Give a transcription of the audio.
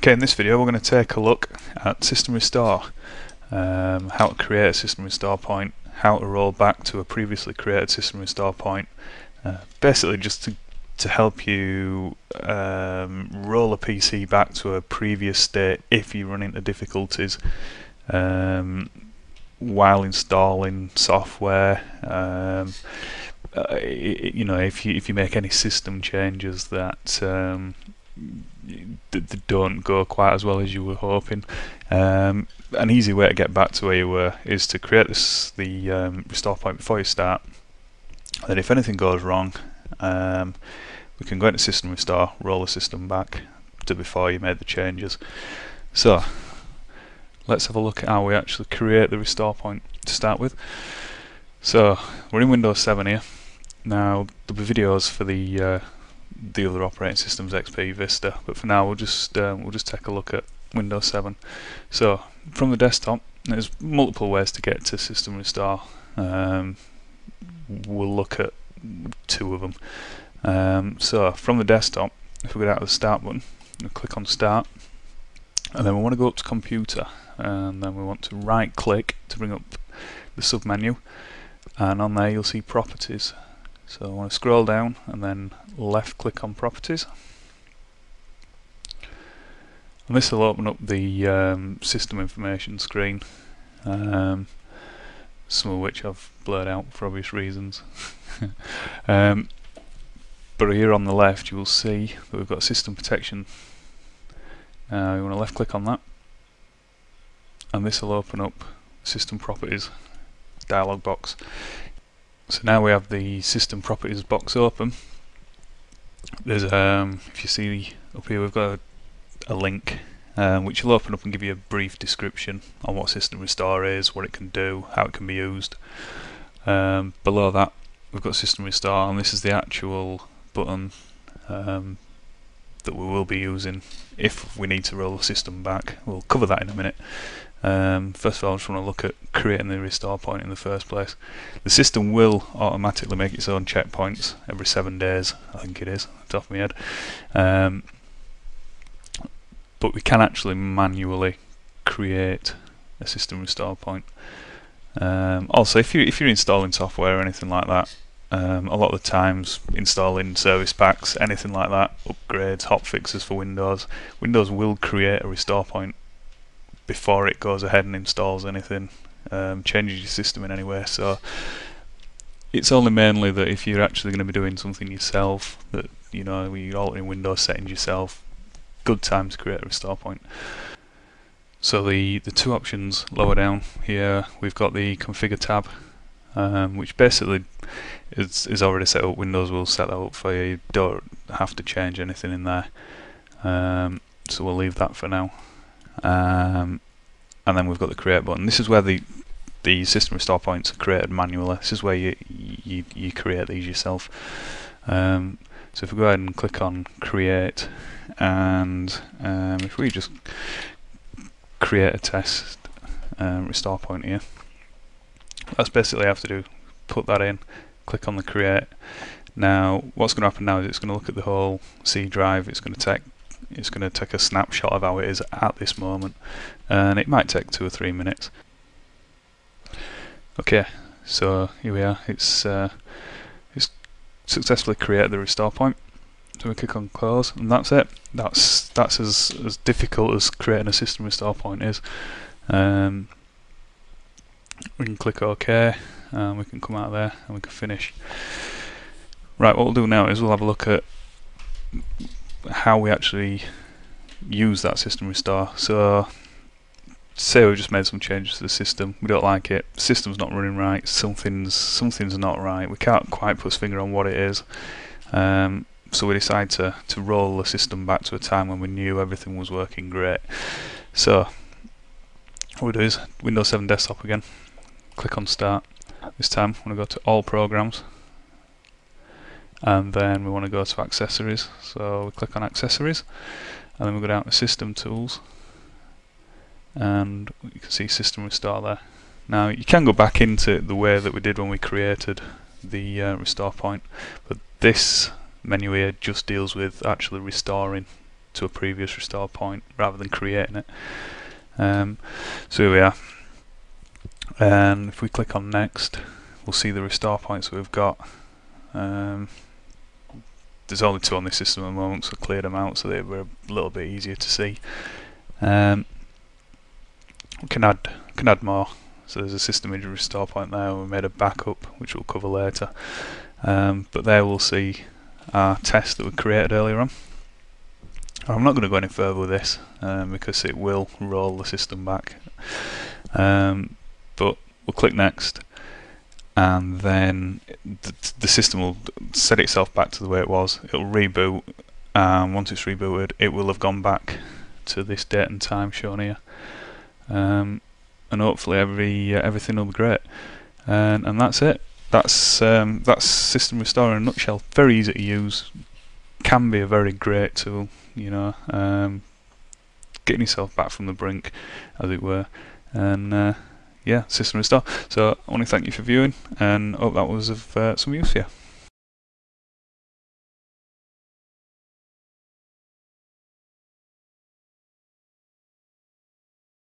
Okay, in this video we're going to take a look at System Restore, how to create a System Restore point, how to roll back to a previously created System Restore point, basically just to help you roll a PC back to a previous state if you run into difficulties while installing software. You know, if you make any system changes that that don't go quite as well as you were hoping. An easy way to get back to where you were is to create the restore point before you start. Then if anything goes wrong, we can go into System Restore, roll the system back to before you made the changes. So let's have a look at how we actually create the restore point to start with. So we're in Windows 7 here. Now there'll be videos for the other operating systems, XP, Vista, but for now we'll just take a look at Windows 7. So from the desktop, there's multiple ways to get to System Restore. We'll look at two of them. So from the desktop, if we go down to the Start button, we'll click on Start, and then we want to go up to Computer, and then we want to right click to bring up the submenu, and on there you'll see Properties. So I want to scroll down and then left click on Properties, and this will open up the system information screen, some of which I've blurred out for obvious reasons. But here on the left you will see that we've got System Protection. You want to left click on that, and this will open up System Properties dialog box. So now we have the System Properties box open. There's if you see up here, we've got a link which will open up and give you a brief description on what System Restore is, what it can do, how it can be used. Below that we've got System Restore, and this is the actual button that we will be using if we need to roll the system back. We'll cover that in a minute. First of all, I just want to look at creating the restore point in the first place. The system will automatically make its own checkpoints every 7 days, I think it is, off the top of my head. But we can actually manually create a system restore point. Also, if you're installing software or anything like that, a lot of the times installing service packs, anything like that, upgrades, hotfixes for Windows will create a restore point before it goes ahead and installs anything, changes your system in any way. So it's only mainly that if you're actually going to be doing something yourself, that you're altering Windows settings yourself, good time to create a restore point. So the two options lower down here, we've got the Configure tab, which basically is already set up. Windows will set that up for you. You don't have to change anything in there. So we'll leave that for now. And then we've got the Create button. This is where the System Restore points are created manually. This is where you create these yourself. So if we go ahead and click on Create, and if we just create a test restore point here, that's basically all you have to do. Put that in, click on the Create. Now what's going to happen now is it's going to look at the whole C drive. It's going to take a snapshot of how it is at this moment, and it might take 2 or 3 minutes. Okay, so here we are. It's successfully created the restore point. So we click on Close, and that's it. That's as difficult as creating a system restore point is. We can click OK, and we can come out of there and we can finish. Right, what we'll do now is we'll have a look at how we actually use that system restore. So say we've just made some changes to the system, we don't like it, the system's not running right, something's not right, we can't quite put a finger on what it is, so we decide to roll the system back to a time when we knew everything was working great. So what we do is Windows 7 desktop again, click on Start. This time I want to go to All Programs, and then we want to go to Accessories. So we click on Accessories, and then we go down to System Tools, and you can see System Restore there. Now you can go back into the way that we did when we created the restore point, but this menu here just deals with actually restoring to a previous restore point rather than creating it. So here we are, and if we click on next, we'll see the restore points that we've got. There's only 2 on this system at the moment, so I cleared them out so they were a little bit easier to see. We can add more. So there's a system image restore point there. We made a backup, which we'll cover later. But there we'll see our test that we created earlier on. I'm not going to go any further with this because it will roll the system back. But we'll click next, and then the system will set itself back to the way it was. It'll reboot, and once it's rebooted, it will have gone back to this date and time shown here. And hopefully everything will be great. And that's it. That's System Restore in a nutshell. Very easy to use. Can be a very great tool, you know, getting yourself back from the brink, as it were. And yeah, System Restore. So I want to thank you for viewing, and hope that was of some use for you.